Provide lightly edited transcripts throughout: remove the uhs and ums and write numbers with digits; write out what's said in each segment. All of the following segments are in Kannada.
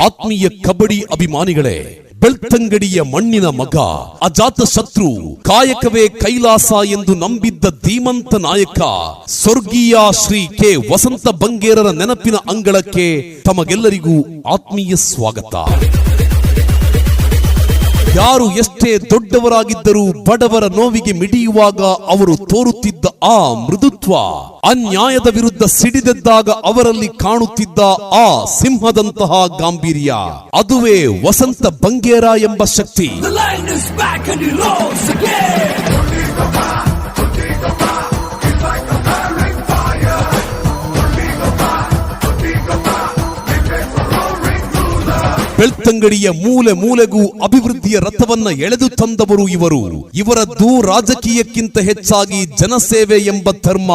ಆತ್ಮೀಯ ಕಬಡ್ಡಿ ಅಭಿಮಾನಿಗಳೇ, ಬೆಳ್ತಂಗಡಿಯ ಮಣ್ಣಿನ ಮಗ, ಅಜಾತ ಶತ್ರು, ಕಾಯಕವೇ ಕೈಲಾಸ ಎಂದು ನಂಬಿದ್ದ ಧೀಮಂತ ನಾಯಕ ಸ್ವರ್ಗೀಯ ಶ್ರೀ ಕೆ ವಸಂತ ಬಂಗೇರರ ನೆನಪಿನ ಅಂಗಳಕ್ಕೆ ತಮಗೆಲ್ಲರಿಗೂ ಆತ್ಮೀಯ ಸ್ವಾಗತ. ಯಾರು ಎಷ್ಟೇ ದೊಡ್ಡವರಾಗಿದ್ದರೂ ಬಡವರ ನೋವಿಗೆ ಮಿಡಿಯುವಾಗ ಅವರು ತೋರುತ್ತಿದ್ದ ಆ ಮೃದುತ್ವ, ಅನ್ಯಾಯದ ವಿರುದ್ಧ ಸಿಡಿದೆದ್ದಾಗ ಅವರಲ್ಲಿ ಕಾಣುತ್ತಿದ್ದ ಆ ಸಿಂಹದಂತಹ ಗಾಂಭೀರ್ಯ, ಅದುವೇ ವಸಂತ ಬಂಗೇರ ಎಂಬ ಶಕ್ತಿ. ಬೆಳ್ತಂಗಡಿಯ ಮೂಲೆ ಮೂಲೆಗೂ ಅಭಿವೃದ್ಧಿಯ ರಥವನ್ನ ಎಳೆದು ತಂದವರು ಇವರು. ಇವರದ್ದು ರಾಜಕೀಯಕ್ಕಿಂತ ಹೆಚ್ಚಾಗಿ ಜನಸೇವೆ ಎಂಬ ಧರ್ಮ,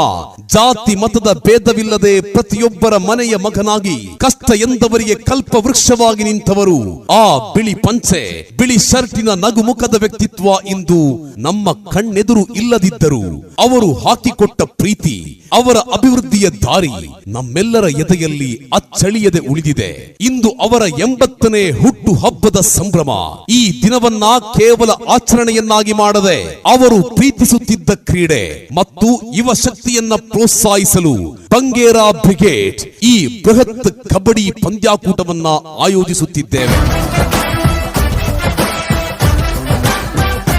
ಜಾತಿ ಮತದ ಭೇದವಿಲ್ಲದೆ ಪ್ರತಿಯೊಬ್ಬರ ಮನೆಯ ಮಗನಾಗಿ ಕಷ್ಟ ಎಂದವರಿಗೆ ಕಲ್ಪ ವೃಕ್ಷವಾಗಿ ನಿಂತವರು. ಆ ಬಿಳಿ ಪಂಚೆ, ಬಿಳಿ ಶರ್ಟಿನ ನಗುಮುಖದ ವ್ಯಕ್ತಿತ್ವ ಇಂದು ನಮ್ಮ ಕಣ್ಣೆದುರು ಇಲ್ಲದಿದ್ದರು ಅವರು ಹಾಕಿಕೊಟ್ಟ ಪ್ರೀತಿ, ಅವರ ಅಭಿವೃದ್ಧಿಯ ದಾರಿ ನಮ್ಮೆಲ್ಲರ ಎದೆಯಲ್ಲಿ ಅಚ್ಚಳಿಯದೆ ಉಳಿದಿದೆ. ಇಂದು ಅವರ 80ನೇ ಹುಟ್ಟು ಹಬ್ಬದ ಸಂಭ್ರಮ. ಈ ದಿನವನ್ನ ಕೇವಲ ಆಚರಣೆಯನ್ನಾಗಿ ಮಾಡದೆ ಅವರು ಪ್ರೀತಿಸುತ್ತಿದ್ದ ಕ್ರೀಡೆ ಮತ್ತು ಯುವ ಶಕ್ತಿಯನ್ನ ಪ್ರೋತ್ಸಾಹಿಸಲು ಬಂಗೇರ ಬ್ರಿಗೇಡ್ ಈ ಬೃಹತ್ ಕಬಡ್ಡಿ ಪಂದ್ಯಾಕೂಟವನ್ನ ಆಯೋಜಿಸುತ್ತಿದ್ದೇವೆ.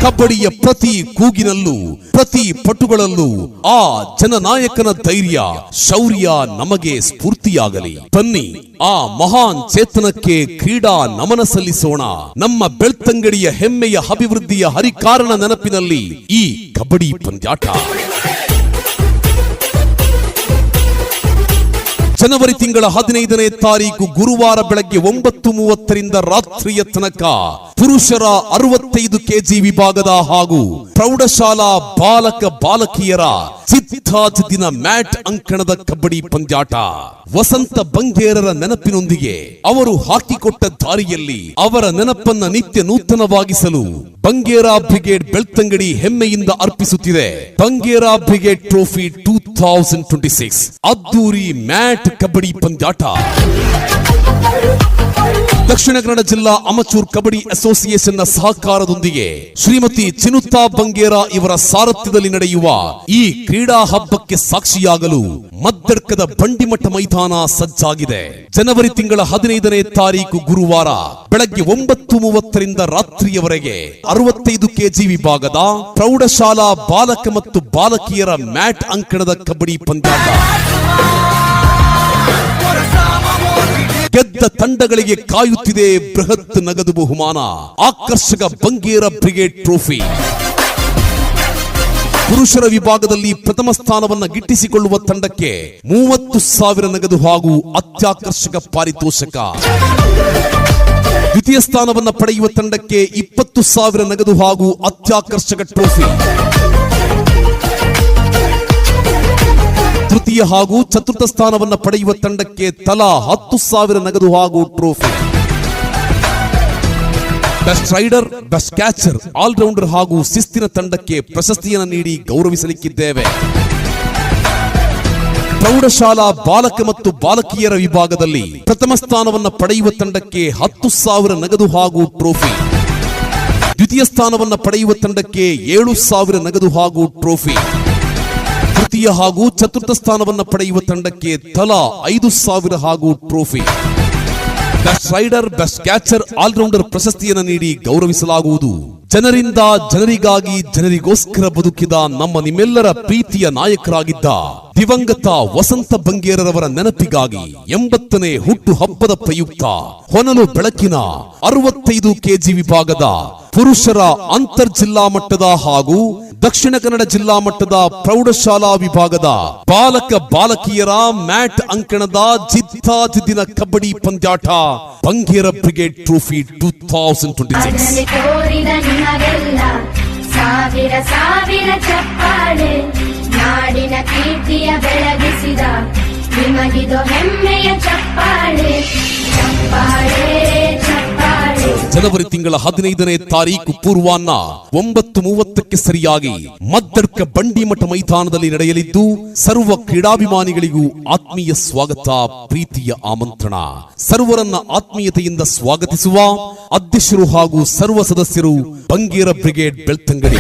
ಕಬಡ್ಡಿಯ ಪ್ರತಿ ಕೂಗಿನಲ್ಲೂ, ಪ್ರತಿ ಪಟುಗಳಲ್ಲೂ ಆ ಜನನಾಯಕನ ಧೈರ್ಯ, ಶೌರ್ಯ ನಮಗೆ ಸ್ಫೂರ್ತಿಯಾಗಲಿ. ಬನ್ನಿ ಆ ಮಹಾನ್ ಚೇತನಕ್ಕೆ ಕ್ರೀಡಾ ನಮನ ಸಲ್ಲಿಸೋಣ. ನಮ್ಮ ಬೆಳ್ತಂಗಡಿಯ ಹೆಮ್ಮೆಯ ಅಭಿವೃದ್ಧಿಯ ಹರಿಕಾರಣ ನೆನಪಿನಲ್ಲಿ ಈ ಕಬಡ್ಡಿ ಪಂದ್ಯಾಟ. ಜನವರಿ ತಿಂಗಳ 15ನೇ ತಾರೀಕು ಗುರುವಾರ ಬೆಳಗ್ಗೆ 9:30 ರಾತ್ರಿಯ ತನಕ ಪುರುಷರ 65 ಕೆಜಿ ವಿಭಾಗದ ಹಾಗೂ ಪ್ರೌಢಶಾಲಾ ಬಾಲಕ ಬಾಲಕಿಯರ ಚಿತ್ತಾಜಿದ್ದಿನ ಮ್ಯಾಟ್ ಅಂಕಣದ ಕಬಡ್ಡಿ ಪಂದ್ಯಾಟ. ವಸಂತ ಬಂಗೇರರ ನೆನಪಿನೊಂದಿಗೆ ಅವರು ಹಾಕಿಕೊಟ್ಟ ದಾರಿಯಲ್ಲಿ ಅವರ ನೆನಪನ್ನ ನಿತ್ಯ ನೂತನವಾಗಿಸಲು ಬಂಗೇರ ಬ್ರಿಗೇಡ್ ಬೆಳ್ತಂಗಡಿ ಹೆಮ್ಮೆಯಿಂದ ಅರ್ಪಿಸುತ್ತಿದೆ ಬಂಗೇರ ಬ್ರಿಗೇಡ್ ಟ್ರೋಫಿ 2026 ಅದ್ದೂರಿ ಮ್ಯಾಟ್ ಕಬಡ್ಡಿ ಪಂದ್ಯಾಟ. ದಕ್ಷಿಣ ಕನ್ನಡ ಜಿಲ್ಲಾ ಅಮಚೂರ್ ಕಬಡ್ಡಿ ಅಸೋಸಿಯೇಷನ್ ನ ಸಹಕಾರದೊಂದಿಗೆ ಶ್ರೀಮತಿ ಚಿನುತಾ ಬಂಗೇರ ಇವರ ಸಾರಥ್ಯದಲ್ಲಿ ನಡೆಯುವ ಈ ಕ್ರೀಡಾ ಹಬ್ಬಕ್ಕೆ ಸಾಕ್ಷಿಯಾಗಲು ಮದ್ದರ್ಕದ ಬಂಡಿಮಠ ಮೈದಾನ ಸಜ್ಜಾಗಿದೆ. ಜನವರಿ ತಿಂಗಳ 15ನೇ ತಾರೀಕು ಗುರುವಾರ ಬೆಳಗ್ಗೆ 9:30 ರಾತ್ರಿಯವರೆಗೆ 65 ಕೆಜಿ ವಿಭಾಗದ ಪ್ರೌಢಶಾಲಾ ಬಾಲಕ ಮತ್ತು ಬಾಲಕಿಯರ ಮ್ಯಾಟ್ ಅಂಕಣದ ಕಬಡ್ಡಿ ಪಂದ್ಯಾಟ. ಗೆದ್ದ ತಂಡಗಳಿಗೆ ಕಾಯುತ್ತಿದೆ ಬೃಹತ್ ನಗದು ಬಹುಮಾನ, ಆಕರ್ಷಕ ಬಂಗೇರ ಬ್ರಿಗೇಡ್ ಟ್ರೋಫಿ. ಪುರುಷರ ವಿಭಾಗದಲ್ಲಿ ಪ್ರಥಮ ಸ್ಥಾನವನ್ನ ಗಿಟ್ಟಿಸಿಕೊಳ್ಳುವ ತಂಡಕ್ಕೆ 30,000 ನಗದು ಹಾಗೂ ಅತ್ಯಾಕರ್ಷಕ ಪಾರಿತೋಷಕ. ದ್ವಿತೀಯ ಸ್ಥಾನವನ್ನ ಪಡೆಯುವ ತಂಡಕ್ಕೆ 20,000 ನಗದು ಹಾಗೂ ಅತ್ಯಾಕರ್ಷಕ ಟ್ರೋಫಿ. ತೃತೀಯ ಹಾಗೂ ಚತುರ್ಥ ಸ್ಥಾನವನ್ನ ಪಡೆಯುವ ತಂಡಕ್ಕೆ ತಲಾ 10,000 ನಗದು ಹಾಗೂ trophy. Best raider, best catcher, all rounder ಹಾಗೂ ಶಿಸ್ತಿನ ತಂಡಕ್ಕೆ ಪ್ರಶಸ್ತಿಯನ್ನು ನೀಡಿ ಗೌರವಿಸಲಿಕ್ಕಿದ್ದೇವೆ. ಪ್ರೌಢಶಾಲಾ ಬಾಲಕ ಮತ್ತು ಬಾಲಕಿಯರ ವಿಭಾಗದಲ್ಲಿ ಪ್ರಥಮ ಸ್ಥಾನವನ್ನ ಪಡೆಯುವ ತಂಡಕ್ಕೆ 10,000 ನಗದು ಹಾಗೂ ಟ್ರೋಫಿ. ದ್ವಿತೀಯ ಸ್ಥಾನವನ್ನ ಪಡೆಯುವ ತಂಡಕ್ಕೆ 7,000 ನಗದು ಹಾಗೂ ಟ್ರೋಫಿ. ತೃತೀಯ ಹಾಗೂ ಚತುರ್ಥ ಸ್ಥಾನವನ್ನ ಪಡೆಯುವ ತಂಡಕ್ಕೆ ತಲಾ 5,000 ಹಾಗೂ trophy. Best raider, best catcher, all rounder ಪ್ರಶಸ್ತಿಯನ್ನು ನೀಡಿ ಗೌರವಿಸಲಾಗುವುದು. ಜನರಿಂದ ಜನರಿಗಾಗಿ ಜನರಿಗೋಸ್ಕರ ಬದುಕಿದ ನಮ್ಮ ನಿಮ್ಮೆಲ್ಲರ ಪ್ರೀತಿಯ ನಾಯಕರಾಗಿದ್ದ ದಿವಂಗತ ವಸಂತ ಬಂಗೇರರವರ ನೆನಪಿಗಾಗಿ 80ನೇ ಹುಟ್ಟು ಹಬ್ಬದ ಪ್ರಯುಕ್ತ ಹೊನಲು ಬೆಳಕಿನ 65 ಕೆಜಿ ವಿಭಾಗದ ಪುರುಷರ ಅಂತರ್ಜಿಲ್ಲಾ ಮಟ್ಟದ ಹಾಗೂ ದಕ್ಷಿಣ ಕನ್ನಡ ಜಿಲ್ಲಾ ಮಟ್ಟದ ಪ್ರೌಢಶಾಲಾ ವಿಭಾಗದ ಬಾಲಕ ಬಾಲಕಿಯರ ಮ್ಯಾಟ್ ಅಂಕಣದ ಜಿದ್ದಾಜಿದ್ದಿನ ಕಬಡ್ಡಿ ಪಂದ್ಯಾಟ ಬಂಗೇರ ಬ್ರಿಗೇಡ್ ಟ್ರೋಫಿ 2026. ಸಾವಿರ ಸಾವಿರ ಚಪ್ಪಾಳೆ ನಾಡಿನ ಕೀರ್ತಿಯ ಬೆಳಗಿಸಿದ ನಿಮಗಿದು ಹೆಮ್ಮೆಯ ಚಪ್ಪಾಳೆ ಚಪ್ಪಾಳೆ ಚಪ್ಪಾಳೆ. ಜನವರಿ ತಿಂಗಳ 15ನೇ ತಾರೀಕು ಪೂರ್ವಾಹ್ನ 9:30ಕ್ಕೆ ಸರಿಯಾಗಿ ಮದ್ದಡ್ಕ ಬಂಡಿಮಠ ಮೈದಾನದಲ್ಲಿ ನಡೆಯಲಿದ್ದು ಸರ್ವ ಕ್ರೀಡಾಭಿಮಾನಿಗಳಿಗೂ ಆತ್ಮೀಯ ಸ್ವಾಗತ, ಪ್ರೀತಿಯ ಆಮಂತ್ರಣ. ಸರ್ವರನ್ನ ಆತ್ಮೀಯತೆಯಿಂದ ಸ್ವಾಗತಿಸುವ ಅಧ್ಯಕ್ಷರು ಹಾಗೂ ಸರ್ವ ಸದಸ್ಯರು ಬಂಗೇರ ಬ್ರಿಗೇಡ್ ಬೆಳ್ತಂಗಡಿ.